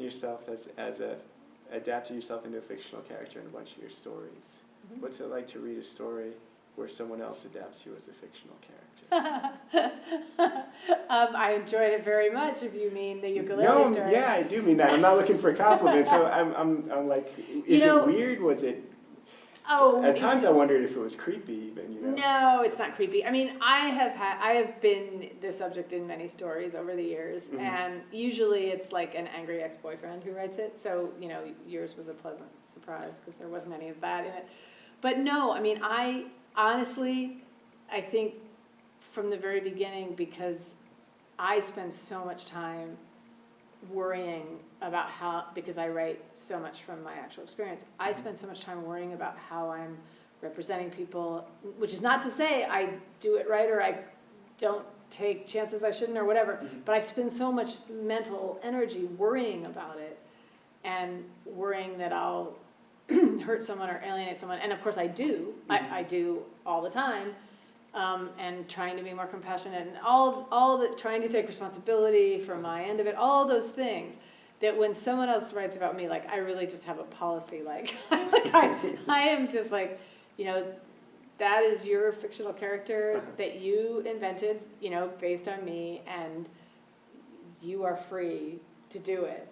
yourself adapted yourself into a fictional character in a bunch of your stories. Mm-hmm. What's it like to read a story where someone else adapts you as a fictional character? I enjoyed it very much, if you mean the ukulele story. Yeah, I do mean that. I'm not looking for a compliment, so I'm like, is it weird? Was it? Oh, at times I wondered if it was creepy, even. You know? No, it's not creepy. I mean, I have been the subject in many stories over the years, mm-hmm. and usually it's like an angry ex-boyfriend who writes it. So yours was a pleasant surprise because there wasn't any of that in it. But no, I mean, I think from the very beginning, because I spend so much time worrying about because I write so much from my actual experience, I spend so much time worrying about how I'm representing people, which is not to say I do it right or I don't take chances I shouldn't or whatever, but I spend so much mental energy worrying about it and worrying that I'll hurt someone or alienate someone. And of course I do. I do all the time. And trying to be more compassionate and all that, trying to take responsibility for my end of it, all those things that when someone else writes about me, like I really just have a policy, like I am just like, that is your fictional character that you invented, based on me, and you are free to do it.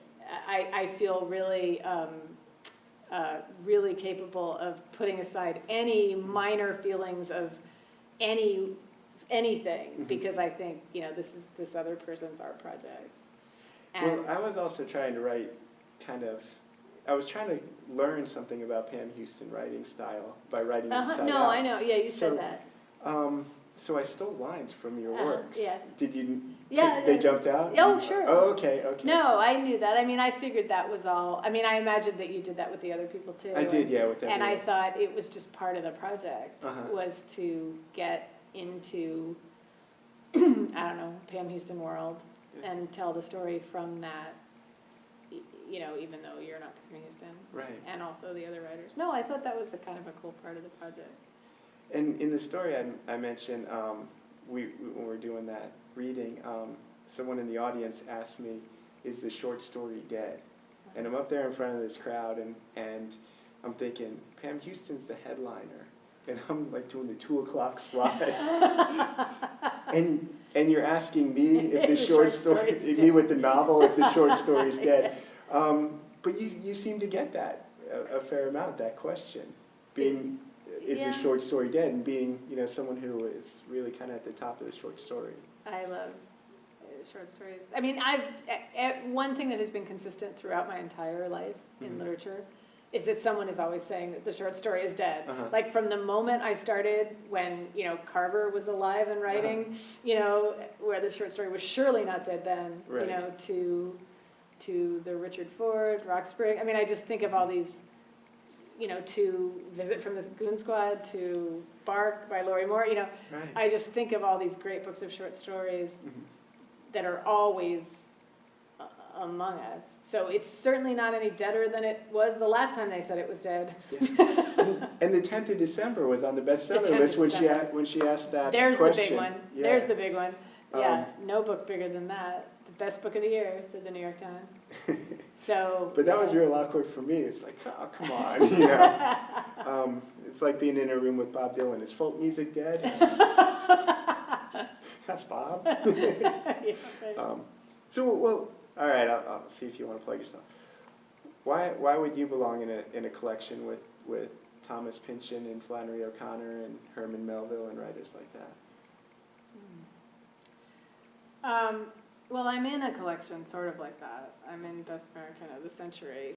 I feel really, really capable of putting aside any minor feelings of anything, because I think this other person's art project. And well, I was also trying to write I was trying to learn something about Pam Houston writing style by writing inside no, out. I know. Yeah, you said that. So I stole lines from your works. Yes. Did you? Yeah. They jumped out? Oh, sure. Oh, okay. No, I knew that. I mean, I figured that was all. I mean, I imagined that you did that with the other people too. I did, yeah, with everyone. And I thought it was just part of the project was to get into, I don't know, Pam Houston world and tell the story from that. Even though you're not Pam Houston, right? And also the other writers. No, I thought that was a kind of a cool part of the project. And in the story I mentioned, when we're doing that reading, someone in the audience asked me, "Is the short story dead?" And I'm up there in front of this crowd, and I'm thinking, Pam Houston's the headliner, and I'm like doing the 2:00 slide, and you're asking me if the short story, me with the novel, if the short story's dead. But you seem to get that a fair amount, that question, being. Is the short story dead? And being, someone who is really kind of at the top of the short story. I love short stories. I mean, one thing that has been consistent throughout my entire life in literature is that someone is always saying that the short story is dead. Like from the moment I started, when Carver was alive and writing, where the short story was surely not dead then. Right. To the Richard Ford, Rock Spring. I mean, I just think of all these. To Visit from the Goon Squad, to Bark by Laurie Moore, Right. I just think of all these great books of short stories that are always among us. So it's certainly not any deader than it was the last time they said it was dead. Yeah. and the 10th of December was on the bestseller list when she asked that There's question. The big one. Yeah. There's the big one. Yeah, no book bigger than that. The best book of the year, said the New York Times. So. But that was real awkward for me. It's like, oh, come on, it's like being in a room with Bob Dylan. Is folk music dead? That's Bob. Well, all right. I'll see if you want to plug yourself. Why would you belong in a collection with Thomas Pynchon and Flannery O'Connor and Herman Melville and writers like that? Well, I'm in a collection sort of like that. I'm in Best American of the Century.